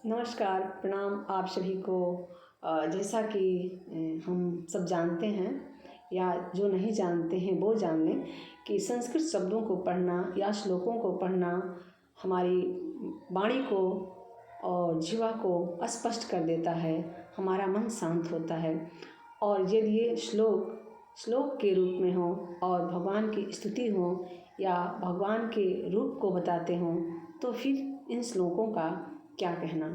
नमस्कार, प्रणाम आप सभी को। जैसा कि हम सब जानते हैं या जो नहीं जानते हैं वो जान लें कि संस्कृत शब्दों को पढ़ना या श्लोकों को पढ़ना हमारी वाणी को और जीवा को स्पष्ट कर देता है, हमारा मन शांत होता है। और यदि ये श्लोक के रूप में हो और भगवान की स्तुति हो या भगवान के रूप को बताते हों तो फिर इन श्लोकों का क्या कहना।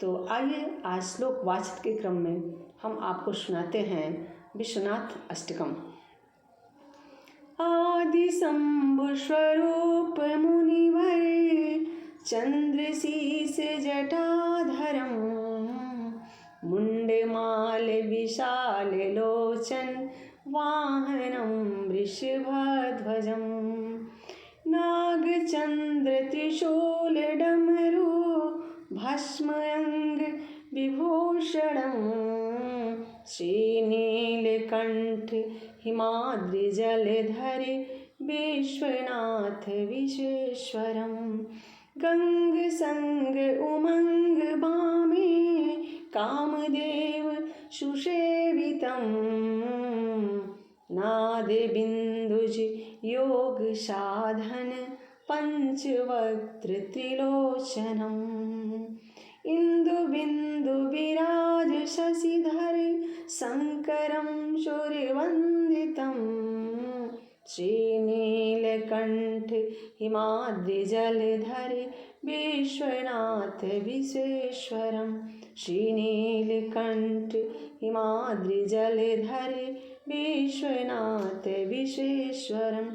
तो आइए आज श्लोक वाचन के क्रम में हम आपको सुनाते हैं विश्वनाथ अष्टकम। आदि शंभु स्वरूप मुनिवर चंद्रशीष जटाधरम मुंडमाल विशाल लोचन वाहनम वृषभध्वजम नागचंद्र त्रिशूल डमरू भस्मयंग विभूषणं श्रीनीलकंठ हिमाद्रिजलधर विश्वनाथ विश्वेश्वरं गंग संग उमंग बामे कामदेव सुसेवितं नाद बिंदुज योग साधन पंचवक्त्र त्रिलोचनम इंदु बिंदु विराज शशिधर शंकरं सूर्यवंदितं श्रीनीलकंठ हिमाद्रिजलधर विश्वनाथ विश्वेश्वरं श्रीनीलकंठ हिमाद्रिजलधर विश्वनाथ विश्वेश्वरं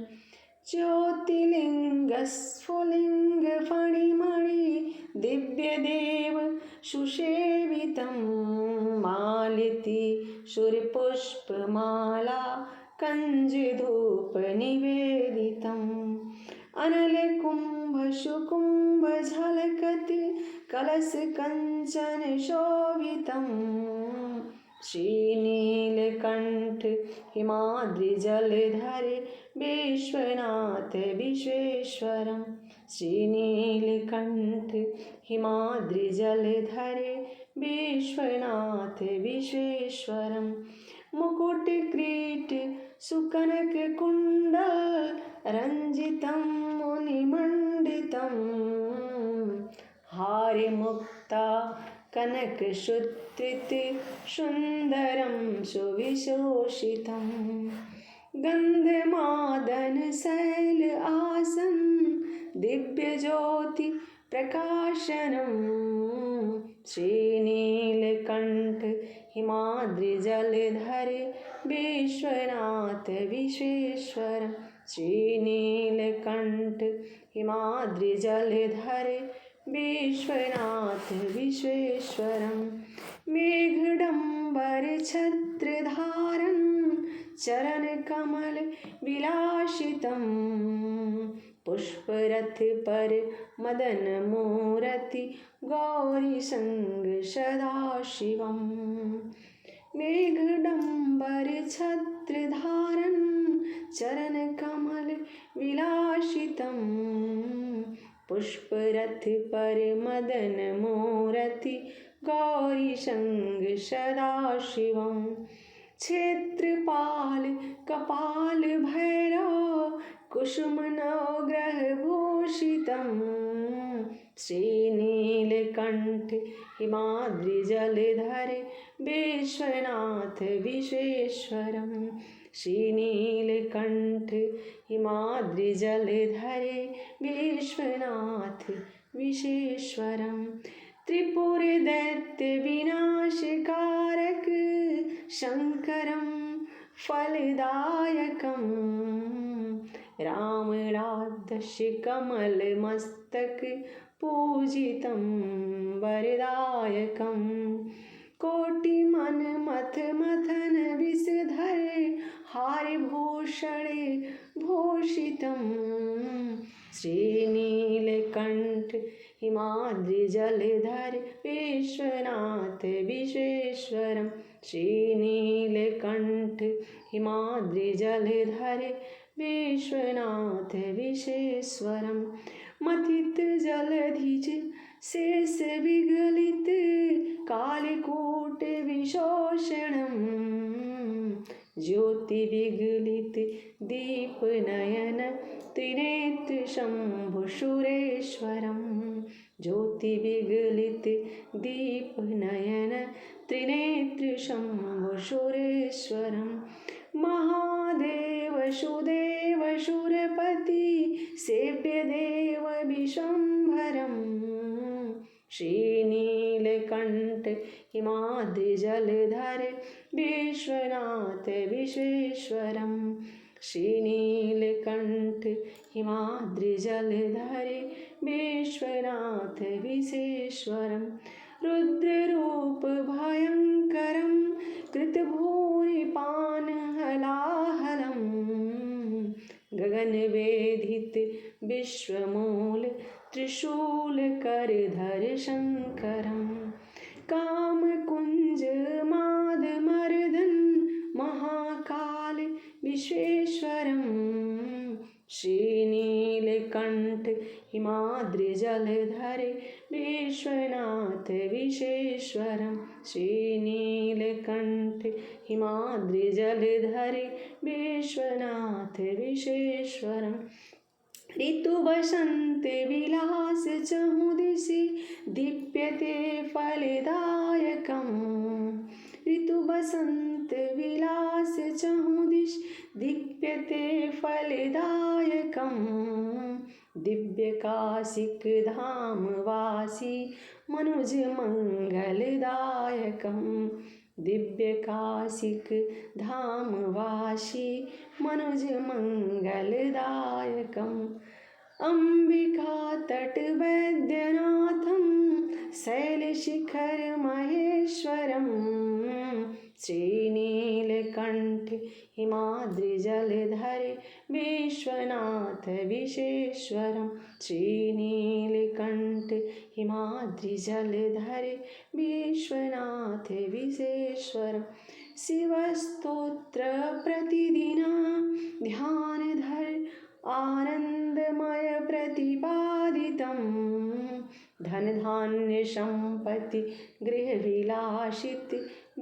ज्योतिर्लिंग स्फुलिंग फणिमणि दिव्यदेव सुसेवितं मालिति सुरपुष्पमाला कंजधूप निवेदितम् अनलकुंभ सुकुंभ झलकत कलश कंचन शोभितं श्रीनीलकंठ हिमाद्रिजलधर विश्वनाथ विश्वेश्वरं श्रीनीलकंठ हिमाद्रिजलधर विश्वनाथ विश्वेश्वरं मुकुट क्रीट सुकनक कुंडल रंजितं मुनिमंडितं हार मुक्ता कनक सुत्रित सुंदरं सुविशोषितं गंधमादन शैल आसन दिव्य ज्योति प्रकाशनं श्रीनीलकंठ हिमाद्रिजलधर विश्वनाथ विश्वेश्वरं श्रीनीलकंठ हिमाद्रिजलधर विश्वनाथ विश्वेश्वरं मेघडंबर छत्रधारं चरण कमल विलासितं पुष्परथ पर मदन मूर्ति गौरी संग सदाशिवं मेघडंबर छत्रधारं चरण कमल विलासितं पुष्परथ पर मदन मूर्ति गौरी संग सदाशिवं क्षेत्रपाल कपाल भैरव कुसुम नवग्रह भूषितं श्रीनीलकंठ हिमाद्रिजलधर विश्वनाथ विश्वेश्वरं श्रीनीलकंठ हिमाद्रिजलधर विश्वनाथ विश्वेश्वरं त्रिपुर दैत्य विनाशकारक शंकरं फलदायकं रामराधस्य कमल मस्तक पूजितं वरदायकं कोटिमन मथ मथन विषधर हारभूषण भूषितं श्रीनीलकंठ हिमाद्रिजलधर विश्वनाथ विश्वेश्वरं श्रीनीलकंठ हिमाद्रिजलधर विश्वनाथ विश्वेश्वरं मथित जलधिज शेष विगलित कालकूट विशोषणम् ज्योति विगलित दीप नयन त्रिनेत्र शम्भुशुरेश्वरम् ज्योति विगलित दीप नयन त्रिनेत्र शम्भुशुरेश्वरम् महादेव सुदेव शूरपति सेव्य देव विशंभरम् श्रीनीलकंठ हिमाद्रि जलधर विश्वनाथ विश्वेश्वरम् श्रीनीलकंठ हिमाद्रि जलधर विश्वनाथ विश्वेश्वरम् रुद्ररूप भयंकरं कृतभूरिपान हलाहलम् गगनवेदित विश्वमूल त्रिशूलकरधर शङ्करम् कामकुञ्ज मादमर्दन महाकाल विश्वेश्वरम् श्रीनीलकंठ हिमाद्रि जलधर विश्वनाथ विश्वेश्वरम् श्रीनीलकंठ हिमाद्रि जलधर विश्वनाथ विश्वेश्वरम् ऋतु वसंत विलास चहुदिशि दीप्यते फलदायकम् ऋतु वसंत विलास चहुदिशि दीप्यते फलदायकम् दिव्य काशिक धाम वासी मनुज मंगलदायकम् दिव्य काशिक धाम वासी मनुज मंगलदायकम् अंबिका तट वैद्यनाथं शैलशिखर महेश्वरम् श्रीनीलकंठ हिमाद्रि जलधर विश्वनाथ विश्वेश्वरम् श्रीनीलकंठ हिमाद्रि जलधर विश्वनाथ विश्वेश्वरम् शिवस्तोत्र प्रतिदिना ध्यानधर आनंदमय प्रतिपादितम् धन धान्य संपत्ति गृह विलासित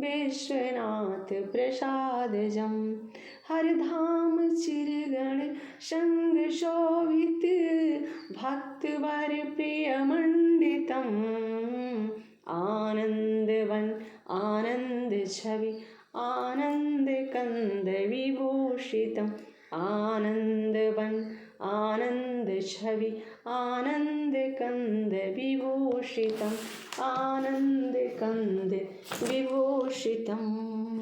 विश्वनाथ प्रसादजम् हर धाम चिरगण संग शोभित भक्तवर प्रिय मंडितम् आनंदवन आनंद छवि आनंद कंद विभूषितम् आनंदवन आनंद छवि आनंद कंद विभूषितम् आनंद कंद विभूषितम्।